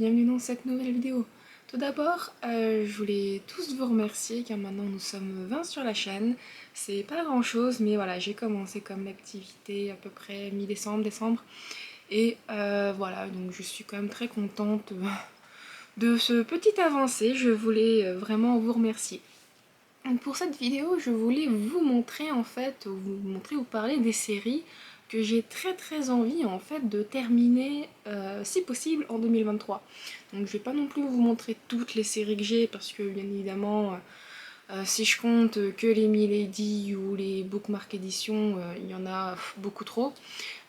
bienvenue dans cette nouvelle vidéo. Tout d'abord, je voulais tous vous remercier car maintenant nous sommes 20 sur la chaîne. C'est pas grand chose, mais voilà, j'ai commencé comme l'activité à peu près mi-décembre, décembre. Et voilà, donc je suis quand même très contente de ce petit avancé. Je voulais vraiment vous remercier. Donc pour cette vidéo, je voulais vous montrer vous parler des séries que j'ai très envie en fait de terminer si possible en 2023. Donc je vais pas non plus vous montrer toutes les séries que j'ai parce que bien évidemment si je compte que les Milady ou les Bookmark éditions, il y en a beaucoup trop.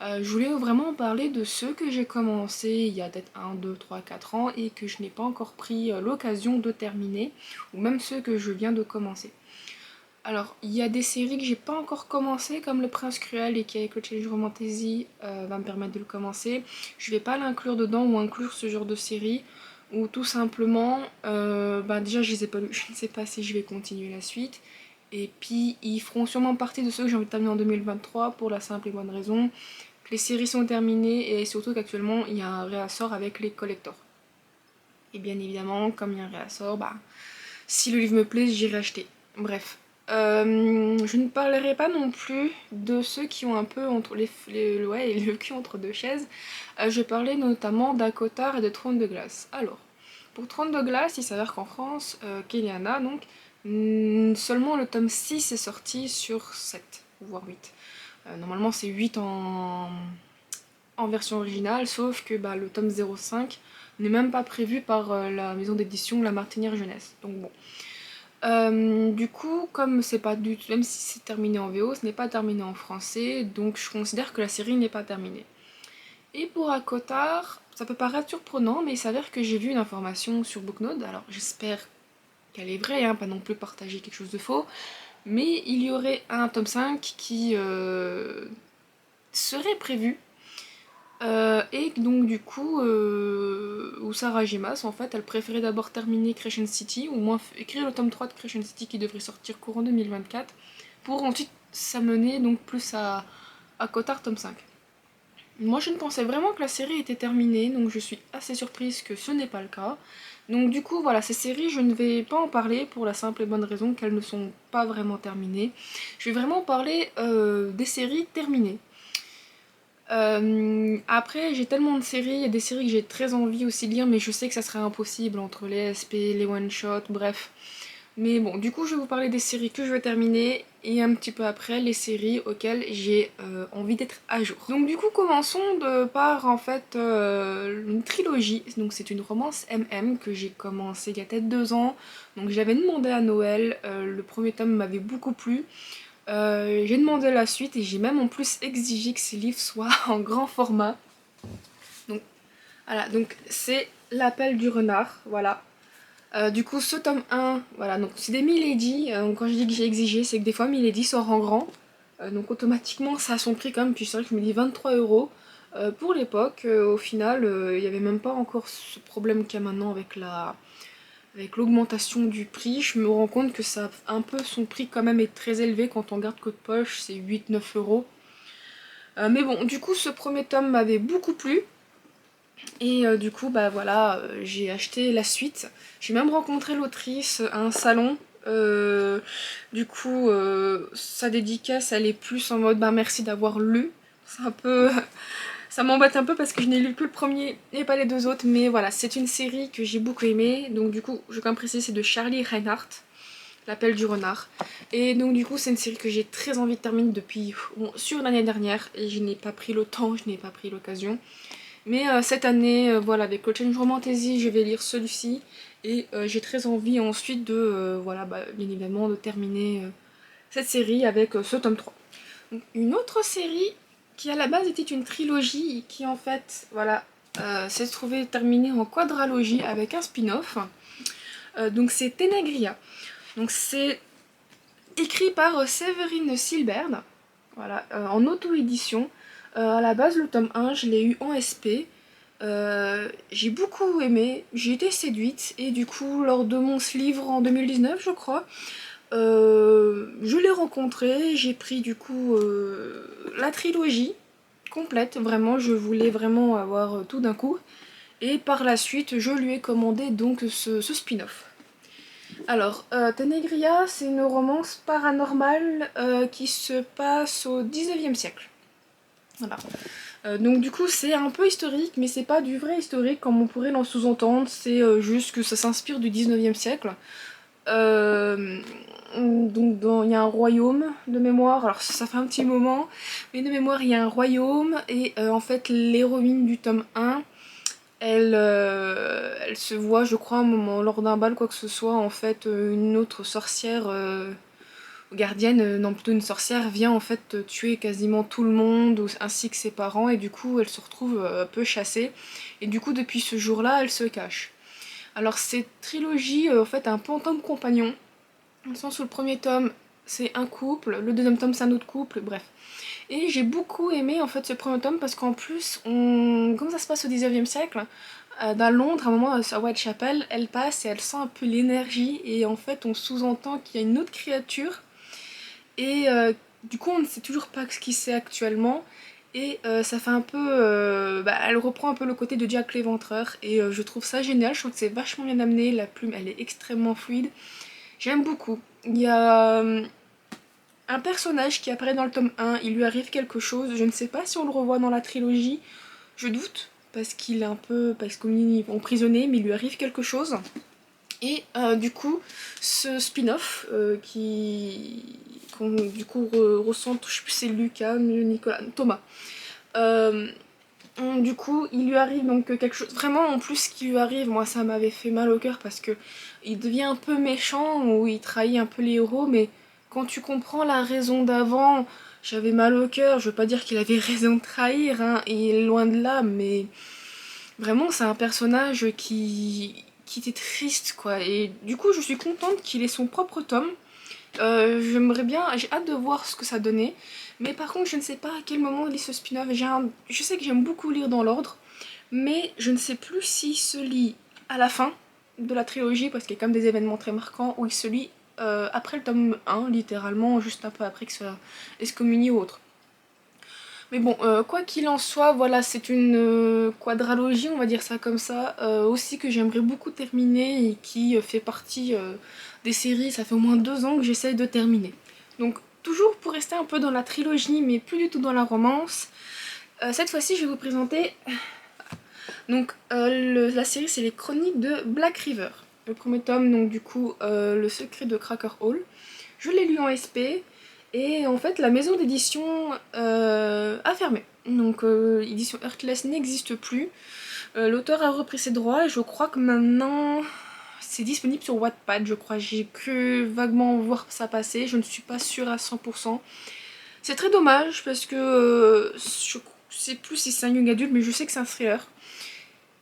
Je voulais vraiment parler de ceux que j'ai commencé il y a peut-être 1, 2, 3, 4 ans et que je n'ai pas encore pris l'occasion de terminer, ou même ceux que je viens de commencer. Alors, il y a des séries que j'ai pas encore commencé, comme Le Prince Cruel et qui avec le Challenge Romantasy va me permettre de le commencer. Je vais pas l'inclure dedans ou inclure ce genre de série, ou tout simplement, déjà je les ai pas lus, je ne sais pas si je vais continuer la suite. Et puis, ils feront sûrement partie de ceux que j'ai envie de terminer en 2023 pour la simple et bonne raison que les séries sont terminées et surtout qu'actuellement il y a un réassort avec les collectors. Et bien évidemment, comme il y a un réassort, si le livre me plaît, j'irai acheter. Bref. Je ne parlerai pas non plus de ceux qui ont un peu entre le cul entre deux chaises. Je vais parler notamment d'Acotar et de Trône de Glace. Alors, pour Trône de Glace, il s'avère qu'en France, Kéliana, donc, seulement le tome 6 est sorti sur 7, voire 8. Normalement, c'est 8 en version originale, sauf que le tome 05 n'est même pas prévu par la maison d'édition La Martinière Jeunesse. Donc bon. Du coup, comme c'est pas du tout, même si c'est terminé en VO, ce n'est pas terminé en français, donc je considère que la série n'est pas terminée. Et pour Akotar, ça peut paraître surprenant, mais il s'avère que j'ai vu une information sur Booknode, alors j'espère qu'elle est vraie, pas non plus partager quelque chose de faux, mais il y aurait un tome 5 qui serait prévu. Et donc du coup, Usara Jimas, en fait, elle préférait d'abord terminer Crescent City, ou au moins écrire le tome 3 de Crescent City qui devrait sortir courant 2024, pour ensuite s'amener donc plus à Kotar tome 5. Moi je ne pensais vraiment que la série était terminée, donc je suis assez surprise que ce n'est pas le cas. Donc du coup voilà, ces séries je ne vais pas en parler pour la simple et bonne raison qu'elles ne sont pas vraiment terminées. Je vais vraiment parler des séries terminées. Après, j'ai tellement de séries, il y a des séries que j'ai très envie aussi de lire, mais je sais que ça serait impossible entre les SP, les one-shots, bref. Mais bon, du coup, je vais vous parler des séries que je vais terminer et un petit peu après les séries auxquelles j'ai envie d'être à jour. Donc du coup, commençons par en fait une trilogie. Donc c'est une romance MM que j'ai commencé il y a peut-être 2 ans. Donc j'avais demandé à Noël, le premier tome m'avait beaucoup plu. J'ai demandé la suite et j'ai même en plus exigé que ces livres soient en grand format. Donc voilà, donc c'est L'appel du renard, voilà. Du coup ce tome 1, voilà, donc c'est des Milady. Quand je dis que j'ai exigé, c'est que des fois Milady sort en grand. Donc automatiquement ça a son prix quand même, puis c'est vrai que je me dis 23 €. Pour l'époque, au final, il n'y avait même pas encore ce problème qu'il y a maintenant avec l'augmentation du prix, je me rends compte que ça a un peu son prix quand même est très élevé quand on regarde Code Poche, c'est 8-9 €. Mais bon, du coup, ce premier tome m'avait beaucoup plu. Et du coup, voilà, j'ai acheté la suite. J'ai même rencontré l'autrice à un salon. Du coup, sa dédicace, elle est plus en mode merci d'avoir lu. C'est un peu. Ça m'embête un peu parce que je n'ai lu que le premier et pas les 2 autres, mais voilà, c'est une série que j'ai beaucoup aimée. Donc du coup, je vais quand même préciser, c'est de Charlie Reinhardt, L'appel du renard. Et donc du coup, c'est une série que j'ai très envie de terminer depuis sur l'année dernière et je n'ai pas pris le temps, je n'ai pas pris l'occasion. Mais cette année, voilà, avec le Challenge Romantasy, je vais lire celui-ci et j'ai très envie ensuite de, bien évidemment, de terminer cette série avec ce tome 3. Donc, une autre série qui à la base était une trilogie et qui en fait, voilà, s'est trouvée terminée en quadralogie avec un spin-off. Donc c'est Tenagria. Donc c'est écrit par Séverine Silberd, voilà, en auto-édition. À la base, le tome 1, je l'ai eu en SP. J'ai beaucoup aimé, j'ai été séduite, et du coup, lors de mon livre en 2019, je crois, je l'ai rencontré, j'ai pris du coup la trilogie complète, vraiment, je voulais vraiment avoir tout d'un coup. Et par la suite, je lui ai commandé donc ce spin-off. Alors, Tenebria, c'est une romance paranormale qui se passe au 19e siècle. Voilà. Donc du coup c'est un peu historique, mais c'est pas du vrai historique comme on pourrait l'en sous-entendre, c'est juste que ça s'inspire du 19e siècle. Donc il y a un royaume de mémoire, alors ça fait un petit moment, mais de mémoire il y a un royaume, et en fait l'héroïne du tome 1, elle se voit, je crois, un moment, lors d'un bal, quoi que ce soit, en fait, une autre sorcière, gardienne, non plutôt une sorcière, vient en fait tuer quasiment tout le monde, ainsi que ses parents, et du coup elle se retrouve un peu chassée, et du coup depuis ce jour-là elle se cache. Alors cette trilogie en fait a un peu en tant que compagnon, dans le sens où le premier tome c'est un couple, le deuxième tome c'est un autre couple, bref. Et j'ai beaucoup aimé en fait ce premier tome parce qu'en plus, comme ça se passe au 19e siècle, dans Londres, à un moment à Whitechapel, elle passe et elle sent un peu l'énergie, et en fait on sous-entend qu'il y a une autre créature, et du coup on ne sait toujours pas ce qu'il sait actuellement, et ça fait un peu... elle reprend un peu le côté de Jack l'Éventreur, et je trouve ça génial, je trouve que c'est vachement bien amené, la plume elle est extrêmement fluide, j'aime beaucoup. Il y a un personnage qui apparaît dans le tome 1, il lui arrive quelque chose, je ne sais pas si on le revoit dans la trilogie, je doute, parce qu'il est un peu... parce qu'on est emprisonné, mais il lui arrive quelque chose. Et du coup, ce spin-off qu'on du coup ressent, je sais plus si c'est Lucas, Nicolas, Thomas. Euh, du coup, il lui arrive donc quelque chose. Vraiment, en plus, ce qui lui arrive, moi ça m'avait fait mal au cœur parce que il devient un peu méchant ou il trahit un peu les héros, mais quand tu comprends la raison d'avant, j'avais mal au cœur. Je veux pas dire qu'il avait raison de trahir, hein, et loin de là, mais vraiment, c'est un personnage qui était triste, quoi. Et du coup, je suis contente qu'il ait son propre tome. J'aimerais bien, j'ai hâte de voir ce que ça donnait. Mais par contre, je ne sais pas à quel moment lit ce spin-off. Je sais que j'aime beaucoup lire dans l'ordre, mais je ne sais plus s'il se lit à la fin de la trilogie, parce qu'il y a quand même des événements très marquants, ou il se lit après le tome 1, littéralement, juste un peu après que ça excommunié ou autre. Mais bon, quoi qu'il en soit, voilà, c'est une quadralogie, on va dire ça comme ça, aussi que j'aimerais beaucoup terminer et qui fait partie des séries, ça fait au moins 2 ans que j'essaye de terminer. Donc, toujours pour rester un peu dans la trilogie, mais plus du tout dans la romance, cette fois-ci je vais vous présenter... Donc, la série c'est les chroniques de Black River. Le premier tome, donc du coup, Le secret de Cracker Hall. Je l'ai lu en SP, et en fait, la maison d'édition a fermé. Donc, édition Heartless n'existe plus. L'auteur a repris ses droits, et je crois que maintenant c'est disponible sur Wattpad, je crois. J'ai pu vaguement voir ça passer, je ne suis pas sûre à 100%. C'est très dommage parce que je sais plus si c'est un young adulte, mais je sais que c'est un thriller.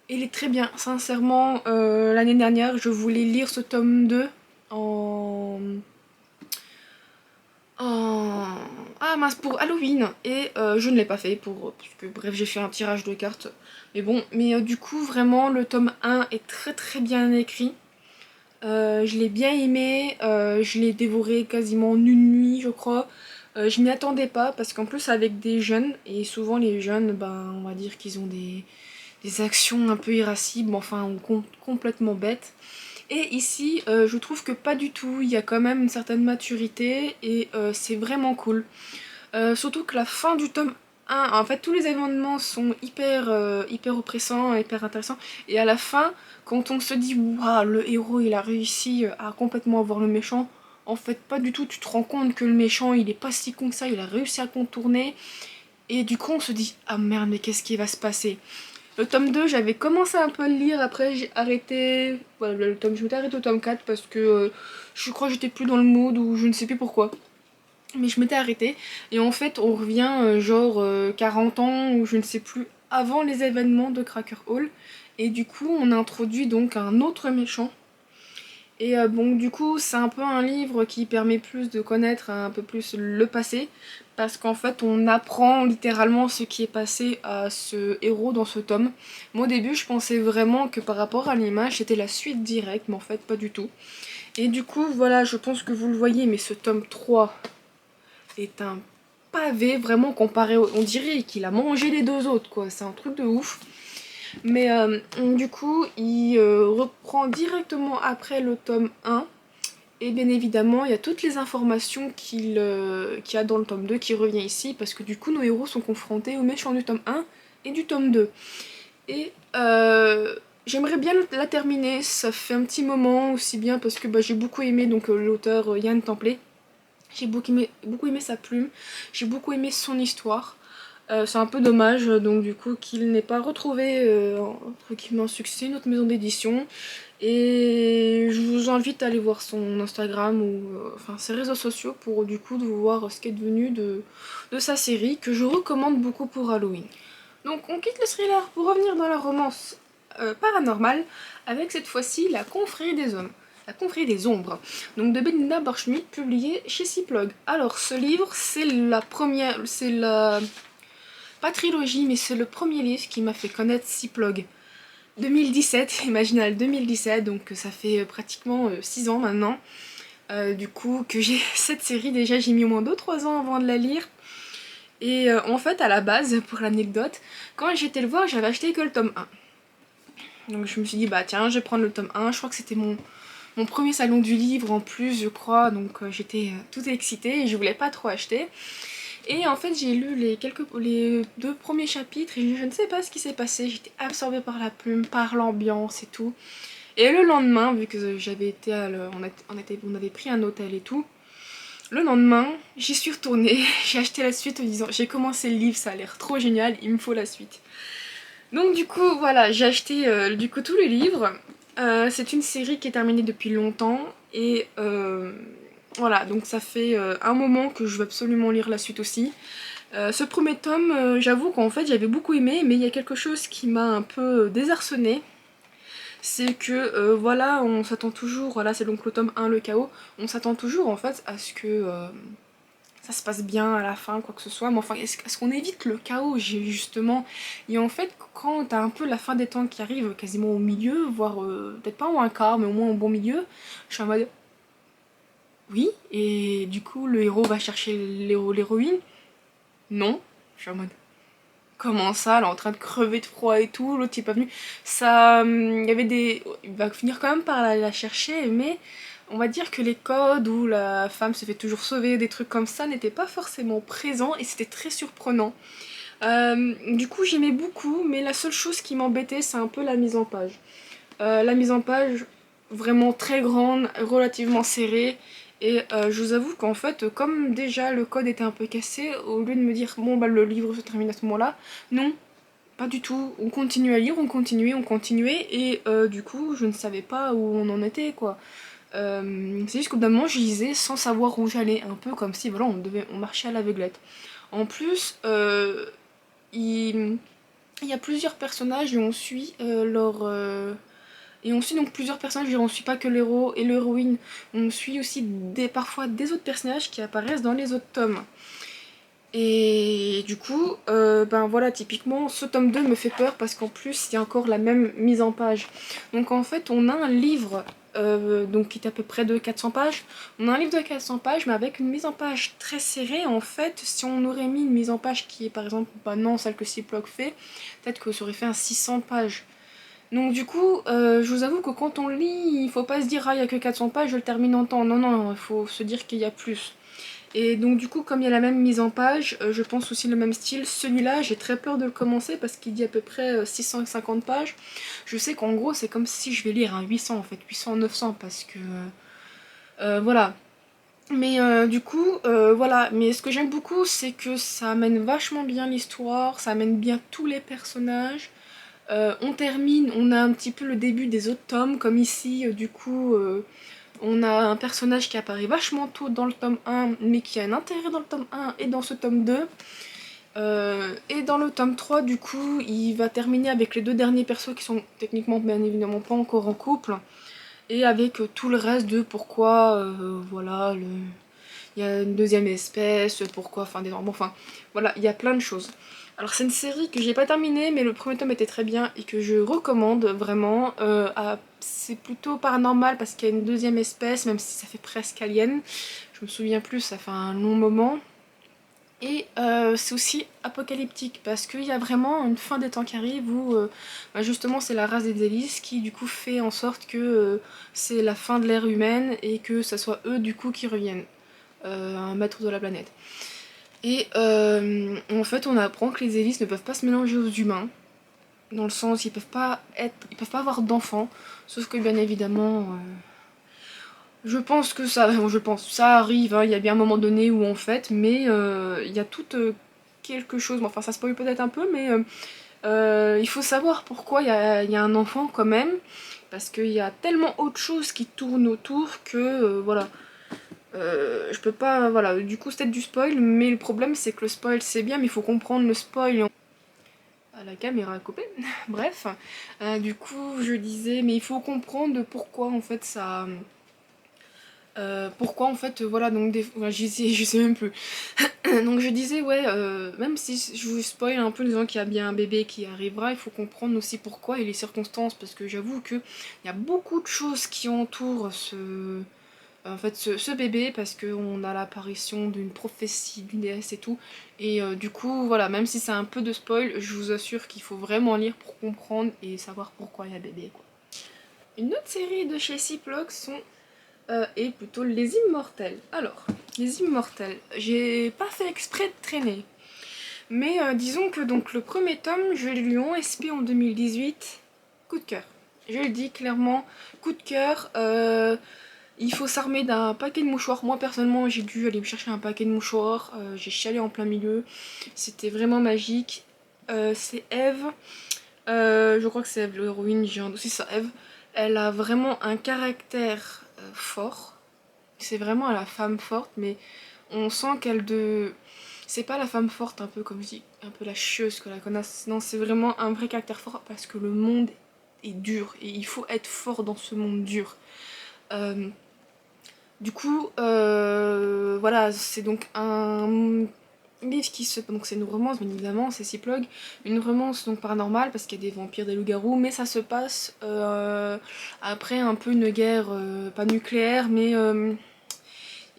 Et il est très bien, sincèrement. L'année dernière, je voulais lire ce tome 2 en ah mince, pour Halloween, et je ne l'ai pas fait parce que bref, j'ai fait un tirage de cartes, mais bon. Mais du coup vraiment le tome 1 est très très bien écrit. Je l'ai bien aimé, je l'ai dévoré quasiment en une nuit, je crois. Je m'y attendais pas parce qu'en plus avec des jeunes, et souvent les jeunes, ben on va dire qu'ils ont des actions un peu irascibles, enfin ou complètement bêtes. Et ici, je trouve que pas du tout, il y a quand même une certaine maturité, et c'est vraiment cool. Surtout que la fin du tome 1, en fait tous les événements sont hyper oppressants, hyper intéressants, et à la fin, quand on se dit waouh, le héros il a réussi à complètement avoir le méchant, en fait pas du tout, tu te rends compte que le méchant il est pas si con que ça, il a réussi à contourner, et du coup on se dit ah merde, mais qu'est-ce qui va se passer? Le tome 2, j'avais commencé un peu à le lire, après j'ai arrêté. Voilà, je m'étais arrêtée au tome 4 parce que je crois que j'étais plus dans le mood, ou je ne sais plus pourquoi. Mais je m'étais arrêtée. Et en fait, on revient genre 40 ans, ou je ne sais plus, avant les événements de Cracker Hall. Et du coup, on introduit donc un autre méchant. Et bon, du coup, c'est un peu un livre qui permet plus de connaître un peu plus le passé, parce qu'en fait, on apprend littéralement ce qui est passé à ce héros dans ce tome. Moi, au début, je pensais vraiment que par rapport à l'image, c'était la suite directe, mais en fait, pas du tout. Et du coup, voilà, je pense que vous le voyez, mais ce tome 3 est un pavé, vraiment comparé au... On dirait qu'il a mangé les deux autres, quoi. C'est un truc de ouf. Mais du coup, il reprend directement après le tome 1. Et bien évidemment, il y a toutes les informations qu'il y a dans le tome 2 qui revient ici, parce que du coup, nos héros sont confrontés aux méchants du tome 1 et du tome 2. Et j'aimerais bien la terminer, ça fait un petit moment aussi bien, parce que j'ai beaucoup aimé l'auteur Yann Templé. J'ai beaucoup aimé sa plume, j'ai beaucoup aimé son histoire. C'est un peu dommage donc du coup qu'il n'ait pas retrouvé entre guillemets un succès, notre maison d'édition. Et je vous invite à aller voir son Instagram ou enfin ses réseaux sociaux pour du coup de voir ce qui est devenu de sa série que je recommande beaucoup pour Halloween. Donc on quitte le thriller pour revenir dans la romance paranormale avec cette fois-ci La Confrérie des Hommes. La Confrérie des Ombres, donc de Belinda Borchmuth, publié chez Cyplog. Alors ce livre, c'est la pas trilogie, mais c'est le premier livre qui m'a fait connaître Cyplog. 2017, Imaginal 2017, donc ça fait pratiquement 6 ans maintenant. Du coup, que j'ai cette série, déjà j'ai mis au moins 2-3 ans avant de la lire. Et en fait, à la base, pour l'anecdote, quand j'étais le voir, j'avais acheté que le tome 1. Donc je me suis dit, bah tiens, je vais prendre le tome 1. Je crois que c'était mon premier salon du livre en plus, je crois. Donc j'étais toute excitée et je voulais pas trop acheter. Et en fait, j'ai lu les 2 premiers chapitres et je ne sais pas ce qui s'est passé. J'étais absorbée par la plume, par l'ambiance et tout. Et le lendemain, vu que j'avais été on avait pris un hôtel et tout, le lendemain, j'y suis retournée, j'ai acheté la suite en disant j'ai commencé le livre, ça a l'air trop génial, il me faut la suite. Donc du coup, voilà, j'ai acheté du coup tous les livres. C'est une série qui est terminée depuis longtemps et voilà, donc ça fait un moment que je veux absolument lire la suite aussi. Ce premier tome, j'avoue qu'en fait j'avais beaucoup aimé, mais il y a quelque chose qui m'a un peu désarçonnée. C'est que voilà, on s'attend toujours, voilà c'est donc le tome 1, le chaos, on s'attend toujours en fait à ce que ça se passe bien à la fin, quoi que ce soit, mais enfin est-ce qu'on évite le chaos justement. Et en fait quand t'as un peu la fin des temps qui arrive quasiment au milieu, voire peut-être pas en un quart, mais au moins au bon milieu, je suis en mode oui, et du coup le héros va chercher l'héroïne. Non, je suis en mode comment ça, elle est en train de crever de froid et tout, l'autre il est pas venu. Ça, il y avait des... Il va finir quand même par la chercher, mais on va dire que les codes où la femme se fait toujours sauver, des trucs comme ça, n'étaient pas forcément présents et c'était très surprenant. Du coup j'aimais beaucoup, mais la seule chose qui m'embêtait c'est un peu la mise en page. La mise en page vraiment très grande, relativement serrée. Et je vous avoue qu'en fait, comme déjà le code était un peu cassé, au lieu de me dire bon bah le livre se termine à ce moment-là, non, pas du tout. On continue à lire, on continuait, et du coup je ne savais pas où on en était quoi. C'est juste qu'au bout d'un moment je lisais sans savoir où j'allais, un peu comme si voilà on marchait à l'aveuglette. En plus, il y a plusieurs personnages et on suit et on suit donc plusieurs personnages, on ne suit pas que l'héros et l'héroïne, on suit aussi parfois des autres personnages qui apparaissent dans les autres tomes. Et du coup, ben voilà, typiquement, ce tome 2 me fait peur parce qu'en plus, il y a encore la même mise en page. Donc en fait, on a un livre donc, qui est à peu près de 400 pages. On a un livre de 400 pages, mais avec une mise en page très serrée. En fait, si on aurait mis une mise en page qui est par exemple, bah non, celle que Cyploc fait, peut-être que ça aurait fait un 600 pages. Donc du coup, je vous avoue que quand on lit, il faut pas se dire ah il y a que 400 pages, je le termine en temps. Non, non, il faut se dire qu'il y a plus. Et donc du coup, comme il y a la même mise en page, je pense aussi le même style. Celui-là, j'ai très peur de le commencer parce qu'il dit à peu près 650 pages. Je sais qu'en gros, c'est comme si je vais lire un 800 en fait, 800-900 parce que voilà. Mais du coup, voilà. Mais ce que j'aime beaucoup, c'est que ça amène vachement bien l'histoire, ça amène bien tous les personnages. On termine, on a un petit peu le début des autres tomes, comme ici, du coup, on a un personnage qui apparaît vachement tôt dans le tome 1, mais qui a un intérêt dans le tome 1 et dans ce tome 2. Et dans le tome 3, du coup, il va terminer avec les deux derniers persos qui sont techniquement, bien évidemment, pas encore en couple. Et avec tout le reste de pourquoi, voilà, il y a une deuxième espèce, pourquoi, enfin des normes, enfin voilà, il y a plein de choses. Alors c'est une série que j'ai pas terminée, mais le premier tome était très bien et que je recommande vraiment. C'est plutôt paranormal parce qu'il y a une deuxième espèce, même si ça fait presque alien. Je me souviens plus, ça fait un long moment. Et c'est aussi apocalyptique parce qu'il y a vraiment une fin des temps qui arrive où justement c'est la race des Délices qui du coup fait en sorte que c'est la fin de l'ère humaine et que ça soit eux du coup qui reviennent à maître de la planète. Et en fait on apprend que les Délices ne peuvent pas se mélanger aux humains, dans le sens ils peuvent pas avoir d'enfants, sauf que bien évidemment je pense que ça arrive, hein, il y a bien un moment donné où en fait, mais il y a tout quelque chose, enfin ça spoil peut-être un peu, mais il faut savoir pourquoi il y a un enfant quand même, parce qu'il y a tellement autre chose qui tourne autour que voilà. Je peux pas, voilà, du coup c'est peut-être du spoil, mais le problème c'est que le spoil c'est bien, mais il faut comprendre le spoil. Ah, la caméra a coupé, bref. Du coup je disais, mais il faut comprendre pourquoi en fait ça... pourquoi en fait, voilà, donc ouais, je sais même plus. Donc je disais, ouais, même si je vous spoil un peu en disant qu'il y a bien un bébé qui arrivera, il faut comprendre aussi pourquoi et les circonstances, parce que j'avoue qu'il y a beaucoup de choses qui entourent ce bébé, parce qu'on a l'apparition d'une prophétie, d'une déesse et tout, et du coup, voilà, même si c'est un peu de spoil, je vous assure qu'il faut vraiment lire pour comprendre et savoir pourquoi il y a bébé, quoi. Une autre série de chez Ciplox et plutôt Les Immortels. Alors, Les Immortels, j'ai pas fait exprès de traîner. Mais disons que donc le premier tome, je l'ai lu en SP en 2018. Coup de cœur. Je le dis clairement, coup de cœur. Il faut s'armer d'un paquet de mouchoirs. Moi personnellement, j'ai dû aller me chercher un paquet de mouchoirs. J'ai chialé en plein milieu. C'était vraiment magique. C'est Eve. Je crois que c'est Eve l'héroïne. J'ai un dossier sur Eve. Elle a vraiment un caractère fort. C'est vraiment la femme forte, mais on sent qu'elle de... C'est pas la femme forte un peu comme je dis, un peu la chieuse que la connasse. Non, c'est vraiment un vrai caractère fort parce que le monde est dur et il faut être fort dans ce monde dur. Euh, du coup, voilà, c'est donc un livre qui se... Donc c'est une romance, bien évidemment, c'est Ciplogue. Une romance donc paranormale parce qu'il y a des vampires, des loups-garous, mais ça se passe après un peu une guerre, pas nucléaire, mais...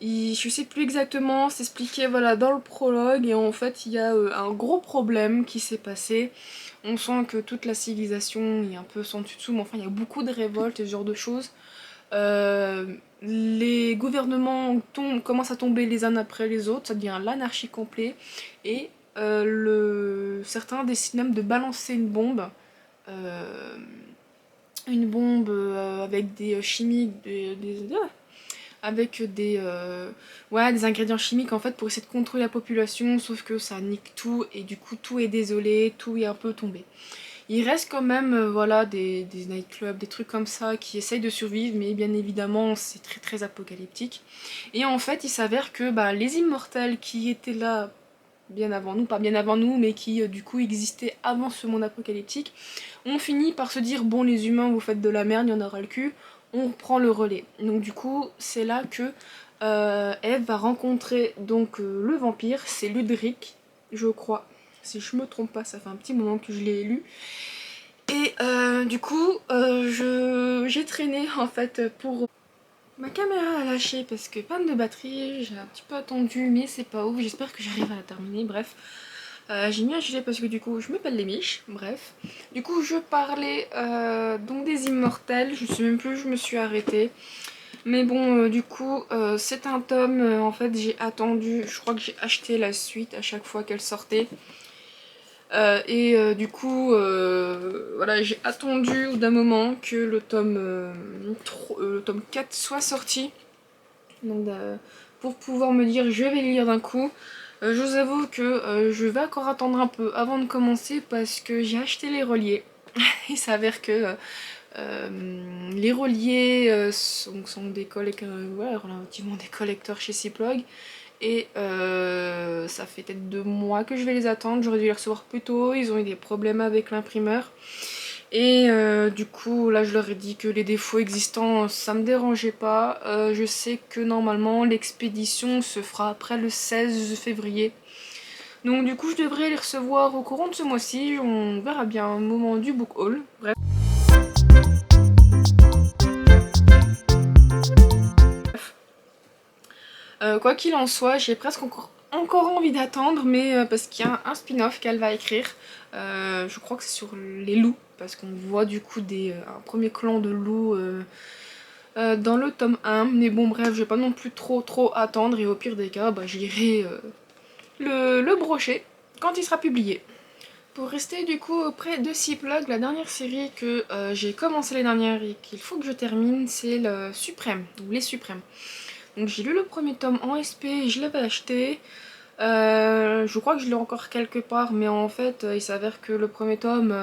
je sais plus exactement, c'est expliqué voilà, dans le prologue, et en fait il y a un gros problème qui s'est passé. On sent que toute la civilisation est un peu sans dessus dessous, mais enfin il y a beaucoup de révoltes et ce genre de choses. Les gouvernements commencent à tomber les uns après les autres, ça devient l'anarchie complète, et certains décident même de balancer euh, une bombe avec des chimiques, avec des ingrédients chimiques en fait pour essayer de contrôler la population, sauf que ça nique tout et du coup tout est désolé, tout est un peu tombé. Il reste quand même voilà, des nightclubs, des trucs comme ça qui essayent de survivre, mais bien évidemment c'est très très apocalyptique. Et en fait il s'avère que les immortels qui étaient là bien avant nous, pas bien avant nous, mais qui du coup existaient avant ce monde apocalyptique, on finit par se dire bon les humains vous faites de la merde, il y en aura le cul, on prend le relais. Donc du coup c'est là que Eve va rencontrer donc le vampire, c'est Ludric, je crois. Si je me trompe pas, ça fait un petit moment que je l'ai lu. Et du coup j'ai traîné en fait pour... Ma caméra a lâché parce que panne de batterie, j'ai un petit peu attendu mais c'est pas ouf, j'espère que j'arrive à la terminer, bref. J'ai mis un gilet parce que du coup je m'appelle les miches, bref. Du coup je parlais donc des immortels, je sais même plus où je me suis arrêtée. Mais bon du coup c'est un tome, en fait j'ai attendu, je crois que j'ai acheté la suite à chaque fois qu'elle sortait. Du coup voilà, j'ai attendu d'un moment que le tome 4 soit sorti. Donc pour pouvoir me dire je vais le lire d'un coup. Je vous avoue que je vais encore attendre un peu avant de commencer parce que j'ai acheté les reliés. Il s'avère que les reliés sont des relativement des collecteurs chez Ciplogue. Et ça fait peut-être 2 mois que je vais les attendre, j'aurais dû les recevoir plus tôt, ils ont eu des problèmes avec l'imprimeur. Et du coup là je leur ai dit que les défauts existants ça me dérangeait pas. Je sais que normalement l'expédition se fera après le 16 février. Donc du coup je devrais les recevoir au courant de ce mois-ci, on verra bien au moment du book haul. Bref. Quoi qu'il en soit, j'ai presque encore envie d'attendre, mais parce qu'il y a un spin-off qu'elle va écrire. Je crois que c'est sur les loups, parce qu'on voit du coup un premier clan de loups dans le tome 1. Mais bon bref, je vais pas non plus trop attendre, et au pire des cas, bah, j'irai le brocher quand il sera publié. Pour rester du coup auprès de Ciplug, la dernière série que j'ai commencé l'année dernière et qu'il faut que je termine, c'est le Suprême, ou les Suprêmes. Donc j'ai lu le premier tome en SP, je l'avais acheté. Je crois que je l'ai encore quelque part, mais en fait, il s'avère que le premier tome,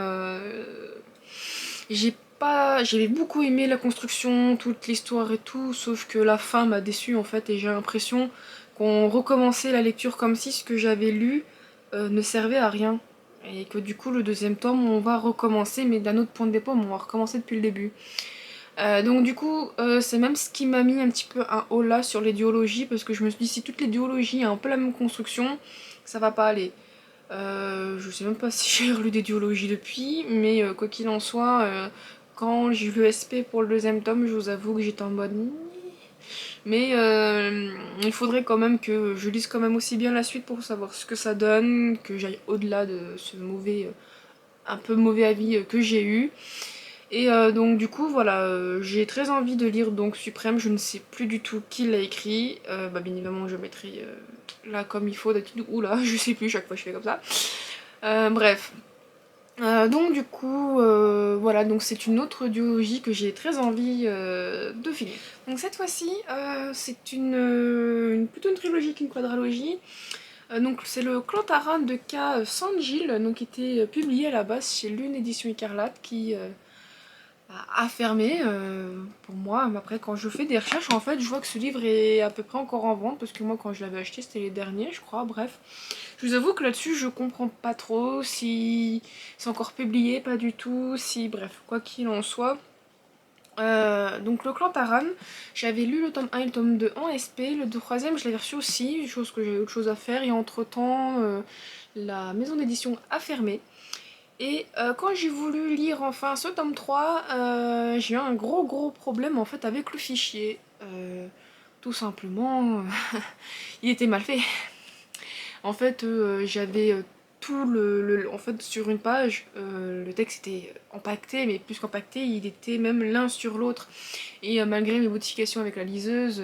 j'avais beaucoup aimé la construction, toute l'histoire et tout, sauf que la fin m'a déçue en fait, et j'ai l'impression qu'on recommençait la lecture comme si ce que j'avais lu ne servait à rien. Et que du coup, le deuxième tome, on va recommencer, mais d'un autre point de départ, on va recommencer depuis le début. Donc du coup, c'est même ce qui m'a mis un petit peu un haut là sur les duologies, parce que je me suis dit, si toutes les duologies ont un peu la même construction, ça va pas aller. Je sais même pas si j'ai relu des duologies depuis, mais quoi qu'il en soit, quand j'ai vu le SP pour le deuxième tome, je vous avoue que j'étais en mode... Mais il faudrait quand même que je lise quand même aussi bien la suite pour savoir ce que ça donne, que j'aille au-delà de ce un peu mauvais avis que j'ai eu. Et donc du coup voilà, j'ai très envie de lire donc Suprême, je ne sais plus du tout qui l'a écrit. Bah bien évidemment je mettrai là comme il faut d'habitude, oula je sais plus, chaque fois je fais comme ça. Bref. Donc du coup, voilà, donc c'est une autre duologie que j'ai très envie de finir. Donc cette fois-ci, c'est plutôt une trilogie qu'une quadralogie. Donc c'est le Clantaran de K. Sangil, donc qui était publié à la base chez Lune Édition Écarlate, qui a fermé pour moi. Mais après quand je fais des recherches, en fait, je vois que ce livre est à peu près encore en vente, parce que moi quand je l'avais acheté, c'était les derniers, je crois, bref. Je vous avoue que là-dessus, je comprends pas trop si c'est encore publié, pas du tout, si bref, quoi qu'il en soit. Donc le clan Taran, j'avais lu le tome 1 et le tome 2 en SP, le troisième je l'avais reçu aussi, chose que j'avais autre chose à faire, et entre temps la maison d'édition a fermé. Et quand j'ai voulu lire enfin ce tome 3, j'ai eu un gros problème en fait avec le fichier. Tout simplement, il était mal fait. En fait, j'avais tout en fait, sur une page, le texte était empaqueté, mais plus qu'empaqueté, il était même l'un sur l'autre. Et malgré mes modifications avec la liseuse,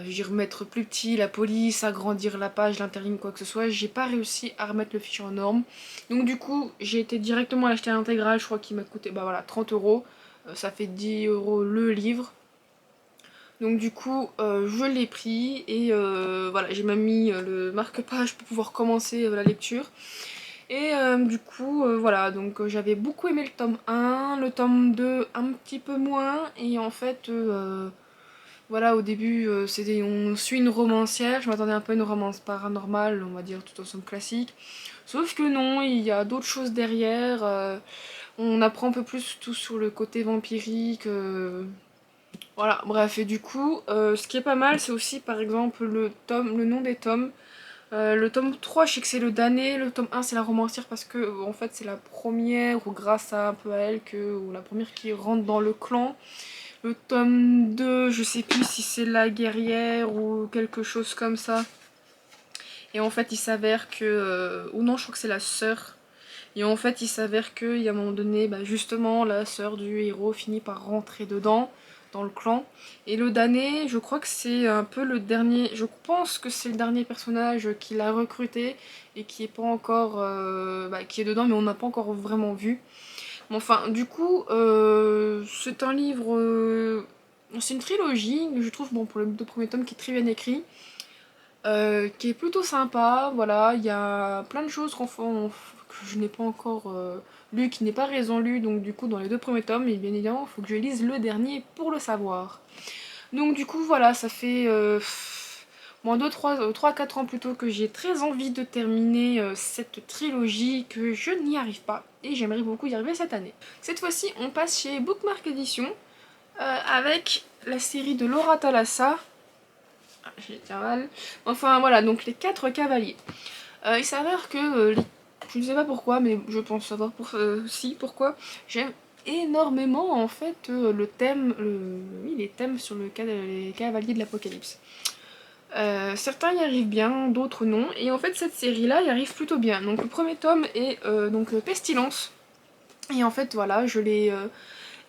j'ai remettre plus petit, la police, agrandir la page, l'interligne, quoi que ce soit, j'ai pas réussi à remettre le fichier en norme. Donc du coup, j'ai été directement l'acheter à l'intégrale, je crois qu'il m'a coûté bah voilà, 30 €. Ça fait 10 € le livre. Donc du coup, je l'ai pris et voilà, j'ai même mis le marque-page pour pouvoir commencer la lecture. Et du coup, voilà, donc j'avais beaucoup aimé le tome 1, le tome 2 un petit peu moins. Et en fait, voilà, au début, on suit une romancière, je m'attendais un peu à une romance paranormale, on va dire tout en somme classique. Sauf que non, il y a d'autres choses derrière. On apprend un peu plus tout sur le côté vampirique. Voilà, bref, et du coup, ce qui est pas mal, c'est aussi par exemple le nom des tomes. Le tome 3, je sais que c'est le damné, le tome 1 c'est la romancière parce que en fait c'est la première, ou grâce à un peu à elle, ou la première qui rentre dans le clan. Le tome 2, je sais plus si c'est la guerrière ou quelque chose comme ça. Et en fait il s'avère que... ou non, je crois que c'est la sœur. Et en fait il s'avère qu'il y a un moment donné, bah, justement la sœur du héros finit par rentrer dedans, dans le clan. Et le damné, je crois que c'est un peu le dernier, je pense que c'est le dernier personnage qu'il a recruté et qui est pas encore, qui est dedans, mais on n'a pas encore vraiment vu. Mais enfin, du coup, c'est un livre, c'est une trilogie, je trouve, bon, pour les deux premiers tomes, qui est très bien écrit, qui est plutôt sympa. Voilà, il y a plein de choses que je n'ai pas encore lu, qui n'est pas résolu, donc du coup dans les deux premiers tomes, et bien évidemment il faut que je lise le dernier pour le savoir. Donc du coup voilà, ça fait moins 3-4 ans plutôt que j'ai très envie de terminer cette trilogie, que je n'y arrive pas, et j'aimerais beaucoup y arriver cette année. Cette fois-ci on passe chez Bookmark Edition, avec la série de Laura Thalassa. Ah, j'ai déjà mal. Enfin voilà, donc les 4 cavaliers. Il s'avère que, je ne sais pas pourquoi, mais je pense savoir si, pourquoi, j'aime énormément en fait le thème, oui, les thèmes sur les cavaliers de l'Apocalypse. Certains y arrivent bien, d'autres non. Et en fait, cette série-là y arrive plutôt bien. Donc le premier tome est Pestilence. Et en fait, voilà, je l'ai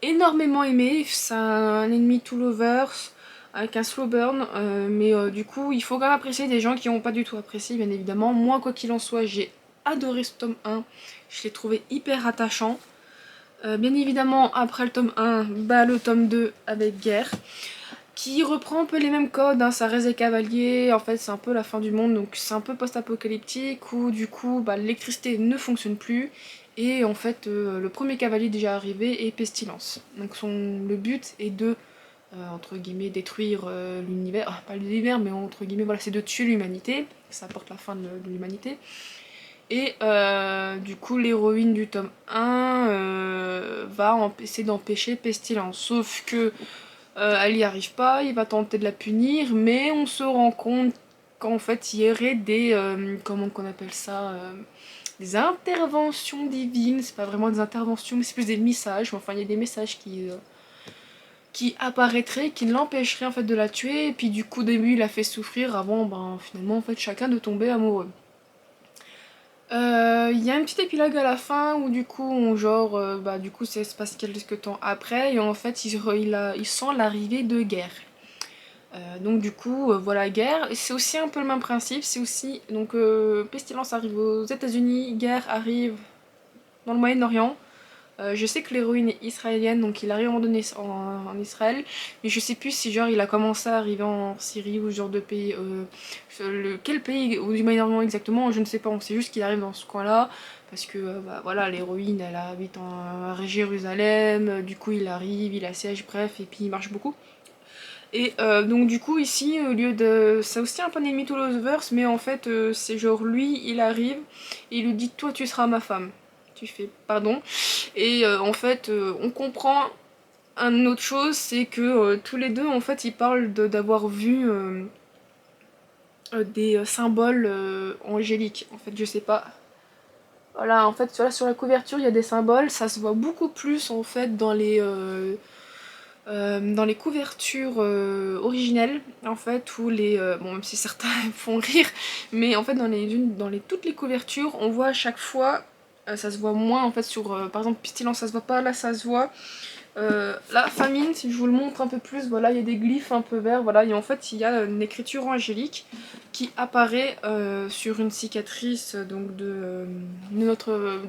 énormément aimé. C'est un ennemi to lovers avec un slow burn. Mais du coup, il faut quand même apprécier des gens qui n'ont pas du tout apprécié, bien évidemment. Moi, quoi qu'il en soit, j'ai adoré ce tome 1. Je l'ai trouvé hyper attachant. Bien évidemment, après le tome 1, bah, le tome 2 avec Guerre, qui reprend un peu les mêmes codes, hein. Ça reste des cavaliers, en fait c'est un peu la fin du monde, donc c'est un peu post-apocalyptique, où du coup bah, l'électricité ne fonctionne plus, et en fait le premier cavalier déjà arrivé est Pestilence. Donc le but est de, entre guillemets, détruire l'univers, pas l'univers, mais entre guillemets, voilà, c'est de tuer l'humanité, ça apporte la fin de l'humanité. Et du coup, l'héroïne du tome 1 va essayer d'empêcher Pestilence. Sauf que elle y arrive pas, il va tenter de la punir, mais on se rend compte qu'en fait, il y aurait des. Comment qu'on appelle ça des interventions divines. C'est pas vraiment des interventions, mais c'est plus des messages. Enfin, il y a des messages qui apparaîtraient, qui l'empêcheraient en fait de la tuer. Et puis, du coup, au début, il a fait souffrir avant, ben, finalement, en fait, chacun de tomber amoureux. Il y a un petit épilogue à la fin où du coup bah du coup ça se passe quelques temps après et en fait il sent l'arrivée de Guerre. Donc du coup voilà Guerre, c'est aussi un peu le même principe, c'est aussi donc Pestilence arrive aux États-Unis, Guerre arrive dans le Moyen-Orient. Je sais que l'héroïne est israélienne, donc il arrive à un moment donné en Israël, mais je sais plus si genre il a commencé à arriver en Syrie ou ce genre de pays. Quel pays ou du Moyen-Orient exactement, je ne sais pas, on sait juste qu'il arrive dans ce coin-là, parce que bah, voilà, l'héroïne elle habite à Jérusalem, du coup il arrive, il assiège, bref, et puis il marche beaucoup. Et donc du coup ici, au lieu de... C'est aussi un peu ennemi to lovers, mais en fait c'est genre lui, il arrive, et il lui dit toi tu seras ma femme. Tu fais pardon. Et en fait, on comprend une autre chose, c'est que tous les deux, en fait, ils parlent d'avoir vu des symboles angéliques. En fait, je sais pas. Voilà, en fait, sur la couverture, il y a des symboles. Ça se voit beaucoup plus, en fait, dans les couvertures originelles, en fait, où les... bon, même si certains font rire, mais en fait, toutes les couvertures, on voit à chaque fois... ça se voit moins, en fait, sur... par exemple, Pestilence, ça se voit pas. Là, ça se voit. La famine, si je vous le montre un peu plus, voilà, il y a des glyphes un peu verts, voilà, et en fait il y a une écriture angélique qui apparaît sur une cicatrice donc de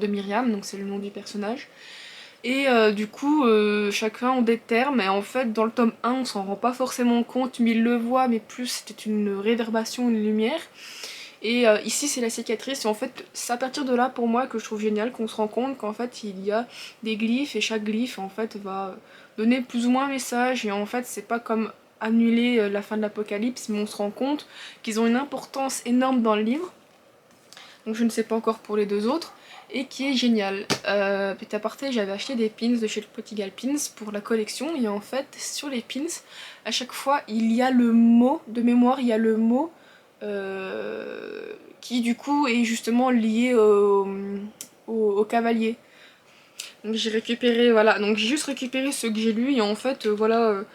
Myriam, donc c'est le nom du personnage. Et du coup, chacun ont des termes, et en fait dans le tome 1 on s'en rend pas forcément compte, mais il le voit, mais plus c'était une réverbération, une lumière. Et ici c'est la cicatrice, et en fait c'est à partir de là pour moi que je trouve génial qu'on se rend compte qu'en fait il y a des glyphes et chaque glyphe en fait va donner plus ou moins un message, et en fait c'est pas comme annuler la fin de l'apocalypse, mais on se rend compte qu'ils ont une importance énorme dans le livre, donc je ne sais pas encore pour les deux autres, et qui est génial. Petit aparté, j'avais acheté des pins de chez le Petit Pins pour la collection, et en fait sur les pins à chaque fois il y a le mot, de mémoire il y a le mot qui du coup est justement lié au cavalier. Donc j'ai récupéré, voilà, donc j'ai juste récupéré ce que j'ai lu, et en fait voilà,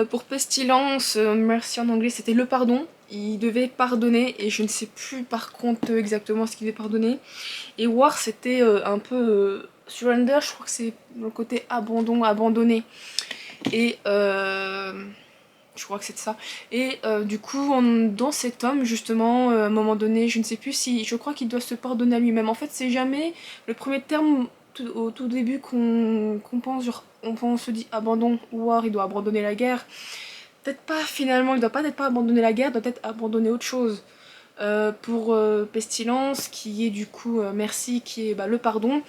pour Pestilence, merci en anglais, c'était le pardon. Il devait pardonner, et je ne sais plus par contre exactement ce qu'il devait pardonner. Et War c'était un peu surrender, je crois que c'est le côté abandon, abandonné. Et je crois que c'est ça. Et du coup, dans cet homme, justement, à un moment donné, je ne sais plus si... Je crois qu'il doit se pardonner à lui-même. En fait, c'est jamais le premier terme au tout début qu'on pense, genre, on se dit abandon, War, il doit abandonner la guerre. Peut-être pas, finalement, il doit peut-être pas abandonner la guerre, il doit peut-être abandonner autre chose. Pour Pestilence, qui est du coup Merci, qui est bah, le pardon,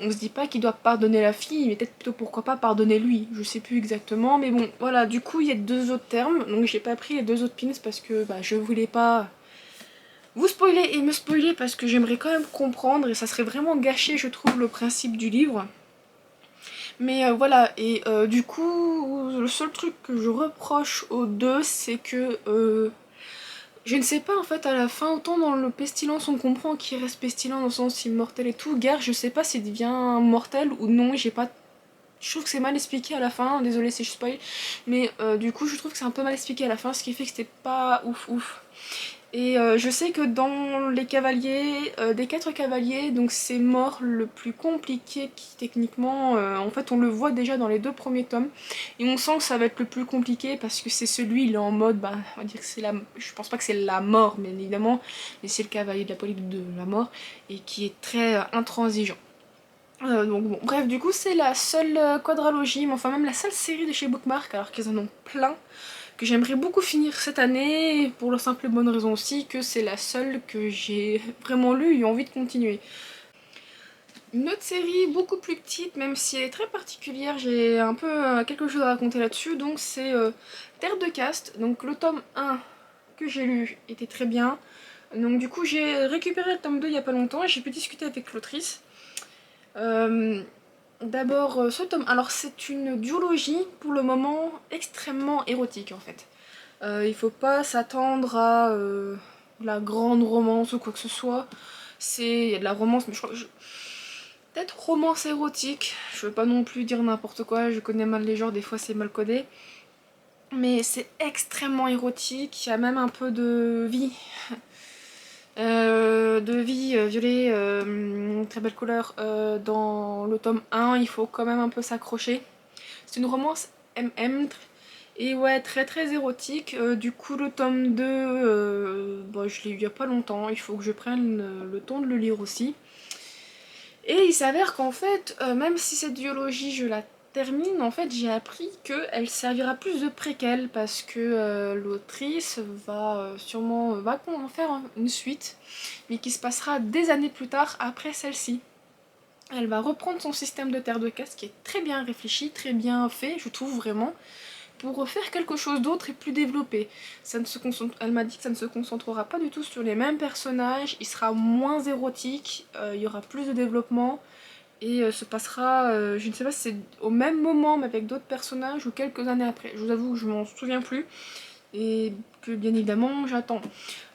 on se dit pas qu'il doit pardonner la fille, mais peut-être plutôt pourquoi pas pardonner lui, je sais plus exactement, mais bon, voilà, du coup il y a deux autres termes, donc j'ai pas pris les deux autres pins parce que bah, je voulais pas vous spoiler et me spoiler, parce que j'aimerais quand même comprendre, et ça serait vraiment gâcher, je trouve, le principe du livre. Mais voilà, et du coup, le seul truc que je reproche aux deux, c'est que je ne sais pas en fait, à la fin, autant dans le pestilence on comprend qu'il reste pestilent dans le sens immortel et tout, Guerre je sais pas s'il devient mortel ou non, j'ai pas Je trouve que c'est mal expliqué à la fin, désolé si je spoil, mais du coup je trouve que c'est un peu mal expliqué à la fin, ce qui fait que c'était pas ouf ouf. Et je sais que dans les cavaliers, des 4 cavaliers, donc c'est mort le plus compliqué qui techniquement, en fait on le voit déjà dans les 2 premiers tomes, et on sent que ça va être le plus compliqué parce que c'est celui, il est en mode, bah on va dire que c'est la, je pense pas que c'est la mort, bien évidemment, mais c'est le cavalier de la police de la mort, et qui est très intransigeant. Donc bon, bref, du coup c'est la seule quadralogie, mais enfin même la seule série de chez Bookmark, alors qu'ils en ont plein, que j'aimerais beaucoup finir cette année, pour la simple et bonne raison aussi que c'est la seule que j'ai vraiment lue et envie de continuer. Une autre série beaucoup plus petite, même si elle est très particulière, j'ai un peu quelque chose à raconter là-dessus, donc c'est Terre de Caste. Donc le tome 1 que j'ai lu était très bien, donc du coup j'ai récupéré le tome 2 il y a pas longtemps et j'ai pu discuter avec l'autrice. D'abord, ce tome, alors c'est une duologie pour le moment extrêmement érotique en fait. Il faut pas s'attendre à la grande romance ou quoi que ce soit. Il y a de la romance, mais je crois que peut-être romance érotique. Je veux pas non plus dire n'importe quoi, je connais mal les genres, des fois c'est mal codé. Mais c'est extrêmement érotique, il y a même un peu de vie. Violet, très belle couleur. Dans le tome 1, il faut quand même un peu s'accrocher. C'est une romance MM. Et ouais, très très érotique. Du coup, le tome 2, bah, je l'ai eu il y a pas longtemps. Il faut que je prenne le temps de le lire aussi. Et il s'avère qu'en fait, même si cette duologie, je la termine, en fait, j'ai appris qu'elle servira plus de préquel parce que l'autrice va sûrement en faire une suite, mais qui se passera des années plus tard après celle-ci. Elle va reprendre son système de terre de caste qui est très bien réfléchi, très bien fait, je trouve vraiment, pour faire quelque chose d'autre et plus développé. Elle m'a dit que ça ne se concentrera pas du tout sur les mêmes personnages, il sera moins érotique, il y aura plus de développement, et se passera, je ne sais pas si c'est au même moment mais avec d'autres personnages ou quelques années après. Je vous avoue que je m'en souviens plus, et que bien évidemment j'attends.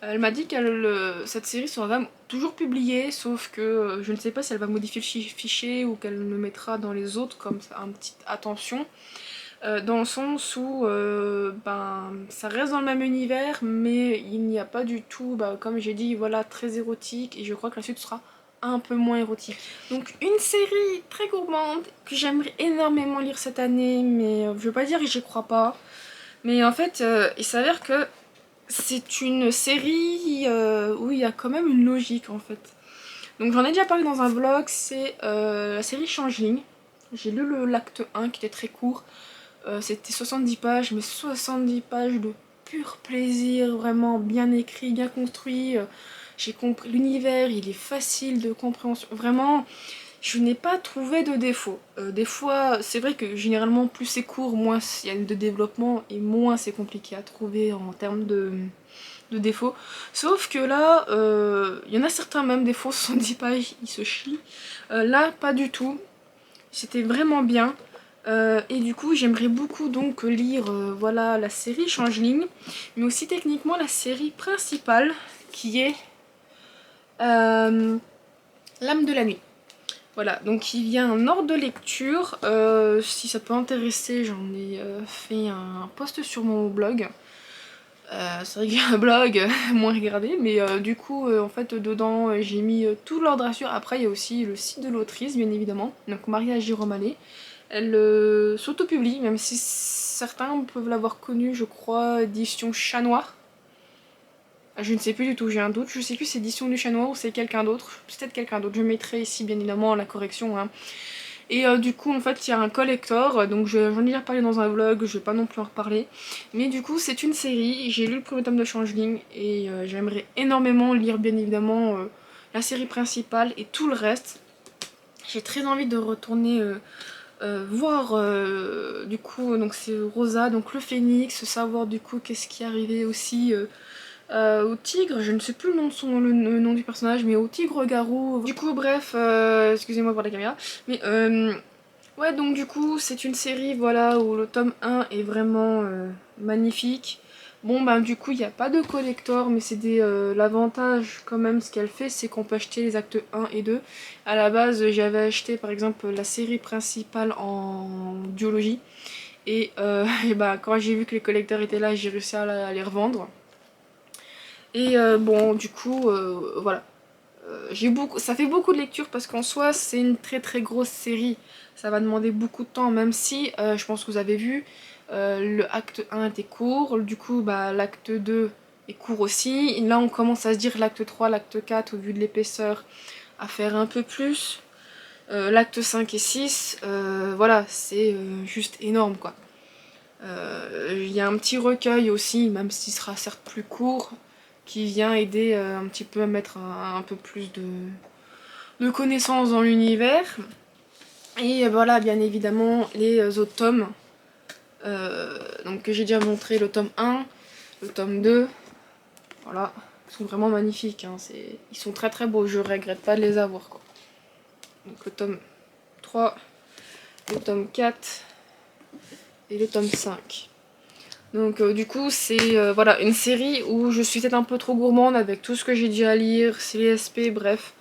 Elle m'a dit que cette série sera toujours publiée, sauf que je ne sais pas si elle va modifier le fichier ou qu'elle le mettra dans les autres comme ça, un petit attention. Dans le sens où ben, ça reste dans le même univers, mais il n'y a pas du tout, bah, comme j'ai dit, voilà, très érotique, et je crois que la suite sera un peu moins érotique. Donc une série très gourmande que j'aimerais énormément lire cette année, mais je veux pas dire que j'y crois pas. Mais en fait, il s'avère que c'est une série où il y a quand même une logique en fait. Donc j'en ai déjà parlé dans un vlog, c'est la série Changeling. J'ai lu l'acte 1 qui était très court. C'était 70 pages, mais 70 pages de pur plaisir, vraiment bien écrit, bien construit. J'ai compris l'univers, il est facile de compréhension. Vraiment, je n'ai pas trouvé de défaut. Des fois, c'est vrai que généralement, plus c'est court, moins il y a de développement et moins c'est compliqué à trouver en termes de défauts. Sauf que là, il y en a certains même défauts, 70 pages, ils se chient. Là, pas du tout. C'était vraiment bien. Et du coup, j'aimerais beaucoup donc lire voilà, la série Changeling, mais aussi techniquement la série principale qui est L'âme de la nuit. Voilà, donc il y a un ordre de lecture. Si ça peut intéresser, j'en ai fait un post sur mon blog. C'est vrai que j'ai un blog moins regardé, mais du coup, en fait, dedans, j'ai mis tout l'ordre à suivre. Après, il y a aussi le site de l'autrice, bien évidemment, donc Maria Giromale. Elle s'auto-publie, même si certains peuvent l'avoir connue, je crois, édition Chat Noir. Je ne sais plus du tout, j'ai un doute. Je sais plus si c'est édition du Chat Noir ou c'est quelqu'un d'autre. Peut-être quelqu'un d'autre. Je mettrai ici, bien évidemment, la correction. Hein. Et du coup, en fait, il y a un collector, donc j'en ai déjà parlé dans un vlog, je vais pas non plus en reparler. Mais du coup, c'est une série, j'ai lu le premier tome de Changeling, et j'aimerais énormément lire, bien évidemment, la série principale et tout le reste. J'ai très envie de retourner voir, du coup, donc c'est Rosa, donc le phénix, savoir du coup qu'est-ce qui est arrivé aussi au tigre, je ne sais plus le nom du personnage, mais au tigre-garou. Du coup, bref, excusez-moi pour la caméra, mais ouais, donc du coup, c'est une série, voilà, où le tome 1 est vraiment magnifique. Bon ben du coup il n'y a pas de collector, mais c'est l'avantage quand même, ce qu'elle fait, c'est qu'on peut acheter les actes 1 et 2. À la base j'avais acheté par exemple la série principale en duologie, et ben quand j'ai vu que les collecteurs étaient là, j'ai réussi à les revendre. Et bon du coup voilà. Ça fait beaucoup de lectures parce qu'en soi c'est une très très grosse série. Ça va demander beaucoup de temps, même si je pense que vous avez vu, le acte 1 était court, du coup bah, l'acte 2 est court aussi. Et là on commence à se dire l'acte 3, l'acte 4 au vu de l'épaisseur à faire un peu plus. L'acte 5 et 6, voilà, c'est juste énorme quoi. Il y a un petit recueil aussi, même s'il sera certes plus court, qui vient aider un petit peu à mettre un peu plus de connaissances dans l'univers. Et voilà, bien évidemment, les autres tomes. Donc que j'ai déjà montré, le tome 1, le tome 2. Voilà, ils sont vraiment magnifiques. Hein, ils sont très très beaux, je regrette pas de les avoir. Quoi. Donc le tome 3, le tome 4 et le tome 5. Donc du coup c'est voilà, une série où je suis peut-être un peu trop gourmande avec tout ce que j'ai déjà à lire, CSP, bref.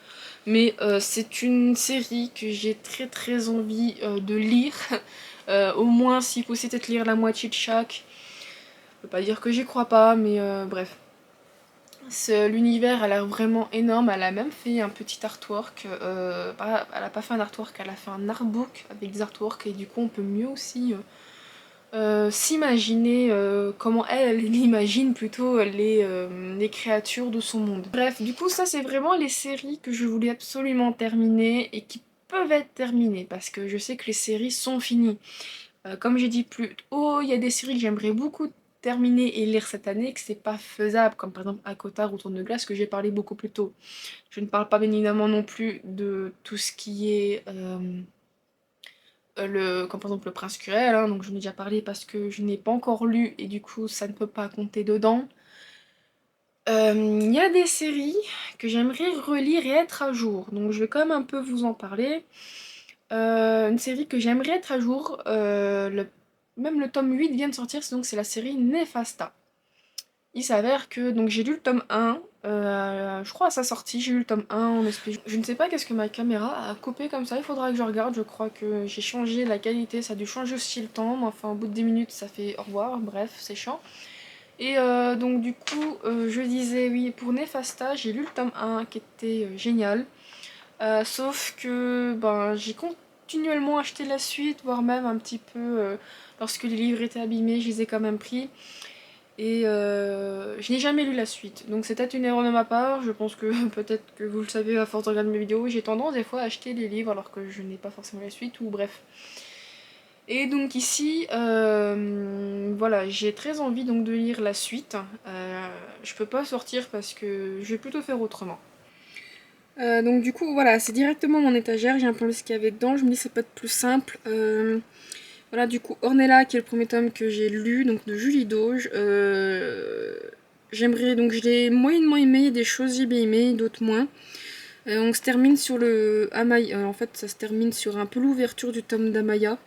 Mais c'est une série que j'ai très très envie de lire. Au moins si possible peut-être lire la moitié de chaque. Je peux pas dire que j'y crois pas, mais bref. L'univers a l'air vraiment énorme, elle a même fait un petit artwork. Elle a pas fait un artwork, elle a fait un artbook avec des artworks et du coup on peut mieux aussi s'imaginer comment elle imagine plutôt les créatures de son monde. Bref, du coup ça c'est vraiment les séries que je voulais absolument terminer et qui peuvent être terminées parce que je sais que les séries sont finies. Comme j'ai dit plus haut, il y a des séries que j'aimerais beaucoup terminer et lire cette année, que c'est pas faisable, comme par exemple Akotar ou Tourne de glace que j'ai parlé beaucoup plus tôt. Je ne parle pas bien évidemment non plus de tout ce qui est comme par exemple le Prince Cruel, hein, donc j'en ai déjà parlé parce que je n'ai pas encore lu et du coup ça ne peut pas compter dedans. Il y a des séries que j'aimerais relire et être à jour, donc je vais quand même un peu vous en parler. Une série que j'aimerais être à jour, même le tome 8 vient de sortir, donc c'est la série Nefasta. Il s'avère que donc j'ai lu le tome 1, je crois à sa sortie, j'ai lu le tome 1 en SP. Je ne sais pas qu'est-ce que ma caméra a coupé comme ça, il faudra que je regarde, je crois que j'ai changé la qualité, ça a dû changer aussi le temps, mais enfin au bout de 10 minutes ça fait au revoir, bref, c'est chiant. Et donc du coup, je disais oui, pour Nefasta, j'ai lu le tome 1 qui était génial. Sauf que ben, j'ai continuellement acheté la suite, voire même un petit peu, lorsque les livres étaient abîmés, je les ai quand même pris. Et je n'ai jamais lu la suite. Donc c'est peut-être une erreur de ma part, je pense que peut-être que vous le savez à force de regarder mes vidéos, j'ai tendance des fois à acheter les livres alors que je n'ai pas forcément la suite, ou bref. Et donc ici, voilà, j'ai très envie donc de lire la suite. Je peux pas sortir parce que je vais plutôt faire autrement. Donc du coup voilà, c'est directement mon étagère, j'ai un peu ce qu'il y avait dedans, je me dis ça peut être plus simple. Voilà, du coup Ornella qui est le premier tome que j'ai lu, donc de Julie Dauge. J'aimerais, donc je l'ai moyennement aimé, il y a des choses j'ai bien aimé, d'autres moins. On se termine sur le Amaya, en fait ça se termine sur un peu l'ouverture du tome d'Amaya.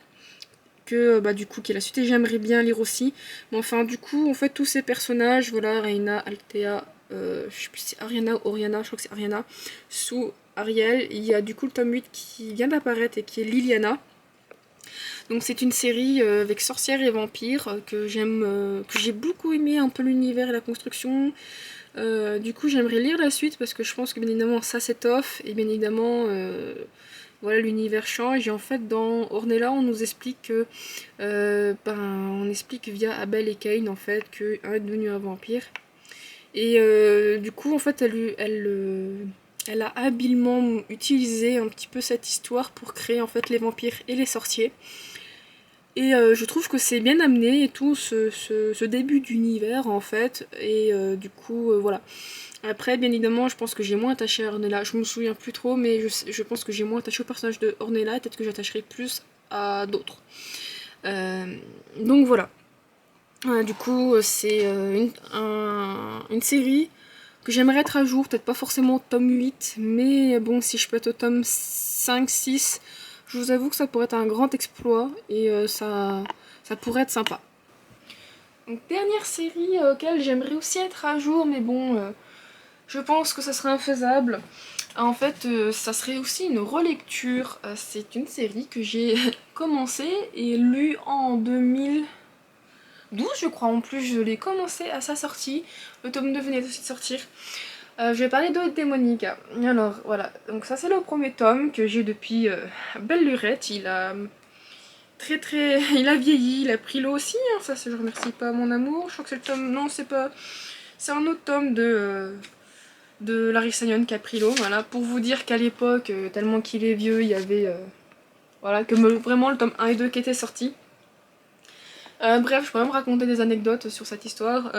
Que bah du coup qui est la suite et j'aimerais bien lire aussi. Mais enfin du coup en fait tous ces personnages, voilà, Reina, Althea, je sais plus si c'est Ariana ou Oriana, je crois que c'est Ariana, sous Ariel, il y a du coup le tome 8 qui vient d'apparaître et qui est Liliana. Donc c'est une série avec sorcières et vampires que j'aime, que j'ai beaucoup aimé un peu l'univers et la construction. Du coup j'aimerais lire la suite parce que je pense que bien évidemment ça s'étoffe et bien évidemment voilà, l'univers change et en fait dans Ornella on nous explique que on explique via Abel et Cain en fait qu'un est devenu un vampire et du coup en fait elle a habilement utilisé un petit peu cette histoire pour créer en fait les vampires et les sorciers et je trouve que c'est bien amené et tout ce début d'univers en fait et du coup voilà. Après, bien évidemment, je pense que j'ai moins attaché à Ornella. Je me souviens plus trop, mais je pense que j'ai moins attaché au personnage de Ornella. Peut-être que j'attacherai plus à d'autres. Euh, donc voilà. Du coup, c'est une série que j'aimerais être à jour. Peut-être pas forcément au tome 8, mais bon, si je peux être au tome 5, 6, je vous avoue que ça pourrait être un grand exploit et ça pourrait être sympa. Donc, dernière série auquel j'aimerais aussi être à jour, mais bon, je pense que ça serait infaisable. En fait, ça serait aussi une relecture. C'est une série que j'ai commencé et lue en 2012, je crois. En plus, je l'ai commencé à sa sortie. Le tome 2 venait aussi de sortir. Je vais parler de Démonica. Alors, voilà. Donc ça, c'est le premier tome que j'ai depuis belle lurette. Il a il a vieilli, il a pris l'eau aussi. Hein. Ça, je remercie pas mon amour. Je crois que c'est le tome... Non, c'est pas... C'est un autre tome de Larry Sion qui a pris l'eau. Voilà. Pour vous dire qu'à l'époque, tellement qu'il est vieux, il y avait... voilà, que vraiment le tome 1 et 2 qui étaient sortis. Bref, je pourrais me raconter des anecdotes sur cette histoire.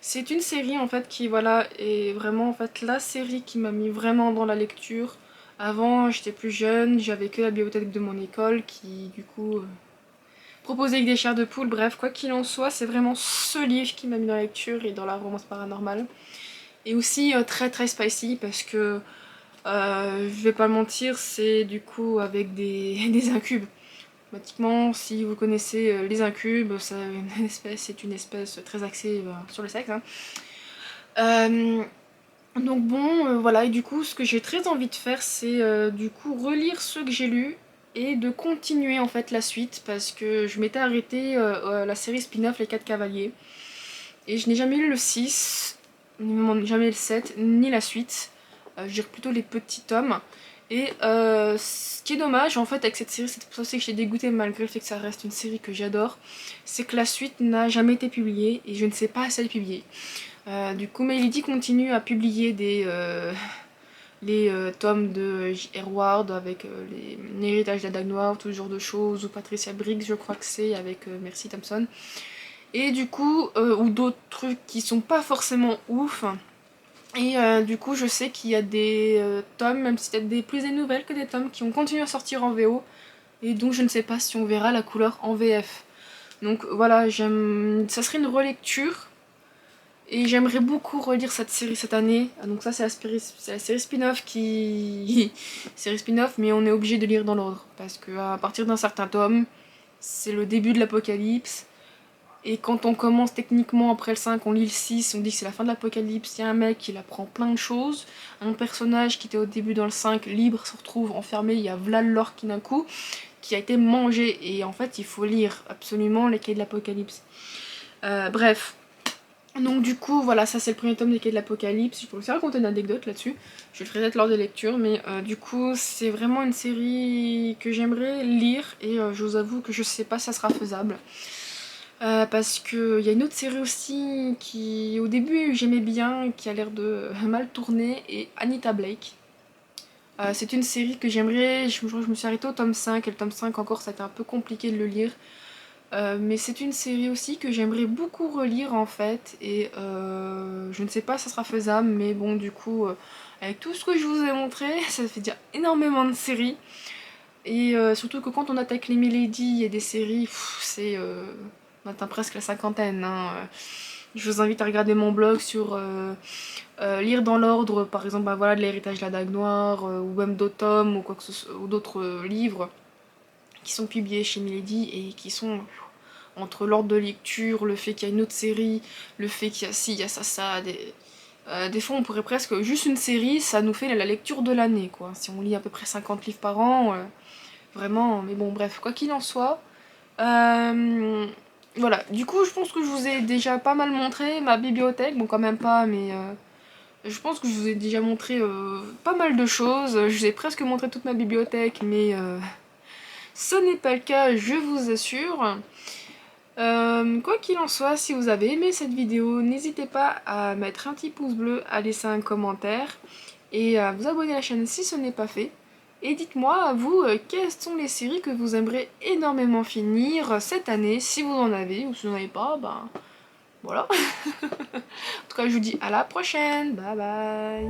C'est une série en fait qui voilà est vraiment en fait la série qui m'a mis vraiment dans la lecture. Avant j'étais plus jeune, j'avais que la bibliothèque de mon école qui du coup proposait avec des chairs de poule. Bref, quoi qu'il en soit, c'est vraiment ce livre qui m'a mis dans la lecture et dans la romance paranormale. Et aussi très très spicy parce que je vais pas le mentir, c'est du coup avec des incubes. Automatiquement, si vous connaissez les incubes, c'est une espèce très axée sur le sexe. Hein. Euh, donc bon, voilà, et du coup, ce que j'ai très envie de faire, c'est du coup relire ceux que j'ai lus et de continuer en fait la suite parce que je m'étais arrêtée à la série spin-off Les 4 Cavaliers et je n'ai jamais lu le 6, jamais le 7, ni la suite. Je dirais plutôt les petits tomes. Et ce qui est dommage en fait avec cette série, c'est pour ça aussi que j'ai dégoûté malgré le fait que ça reste une série que j'adore, c'est que la suite n'a jamais été publiée et je ne sais pas si elle est publiée. Du coup, Melody continue à publier les tomes de J.R. Ward avec l'héritage de la Dague Noire, tout ce genre de choses, ou Patricia Briggs, je crois que c'est, avec Mercy Thompson. Et du coup, ou d'autres trucs qui sont pas forcément ouf. Et du coup, je sais qu'il y a des tomes, même si c'est des plus des nouvelles que des tomes, qui ont continué à sortir en VO. Et donc, je ne sais pas si on verra la couleur en VF. Donc voilà, ça serait une relecture. Et j'aimerais beaucoup relire cette série cette année. Donc ça, c'est la série spin-off qui... série spin-off, mais on est obligé de lire dans l'ordre. Parce qu'à partir d'un certain tome, c'est le début de l'apocalypse. Et quand on commence techniquement après le 5, on lit le 6, on dit que c'est la fin de l'apocalypse, il y a un mec qui apprend plein de choses, un personnage qui était au début dans le 5, libre, se retrouve enfermé, il y a Vlad l'or qui d'un coup, qui a été mangé, et en fait il faut lire absolument les Quais de l'apocalypse. Bref, donc du coup voilà, ça c'est le premier tome des Quais de l'apocalypse, je pourrais aussi raconter une anecdote là-dessus, je le ferai peut-être lors des lectures, mais du coup c'est vraiment une série que j'aimerais lire, et je vous avoue que je sais pas si ça sera faisable. Parce qu'il y a une autre série aussi qui au début j'aimais bien, qui a l'air de mal tourner, et Anita Blake. C'est une série que j'aimerais, je me suis arrêtée au tome 5, et le tome 5 encore ça a été un peu compliqué de le lire. Mais c'est une série aussi que j'aimerais beaucoup relire en fait, et je ne sais pas si ça sera faisable, mais bon du coup, avec tout ce que je vous ai montré, ça fait déjà énormément de séries. Et surtout que quand on attaque les Milady et des séries, c'est... on atteint presque la cinquantaine. Hein. Je vous invite à regarder mon blog sur lire dans l'ordre, par exemple bah, voilà, de l'héritage de la Dague Noire, ou même d'automne, ou quoi que ce soit, ou d'autres livres qui sont publiés chez Milady et qui sont entre l'ordre de lecture, le fait qu'il y a une autre série, le fait qu'il y a ci, il y a ça, des fois on pourrait presque, juste une série, ça nous fait la lecture de l'année, quoi. Si on lit à peu près 50 livres par an, vraiment, mais bon bref, quoi qu'il en soit. Voilà, du coup je pense que je vous ai déjà pas mal montré ma bibliothèque, bon quand même pas, mais je pense que je vous ai déjà montré pas mal de choses. Je vous ai presque montré toute ma bibliothèque, mais ce n'est pas le cas, je vous assure. Quoi qu'il en soit, si vous avez aimé cette vidéo, n'hésitez pas à mettre un petit pouce bleu, à laisser un commentaire et à vous abonner à la chaîne si ce n'est pas fait. Et dites-moi, à vous, quelles sont les séries que vous aimeriez énormément finir cette année, si vous en avez, ou si vous n'en avez pas, ben voilà. En tout cas, je vous dis à la prochaine, bye bye.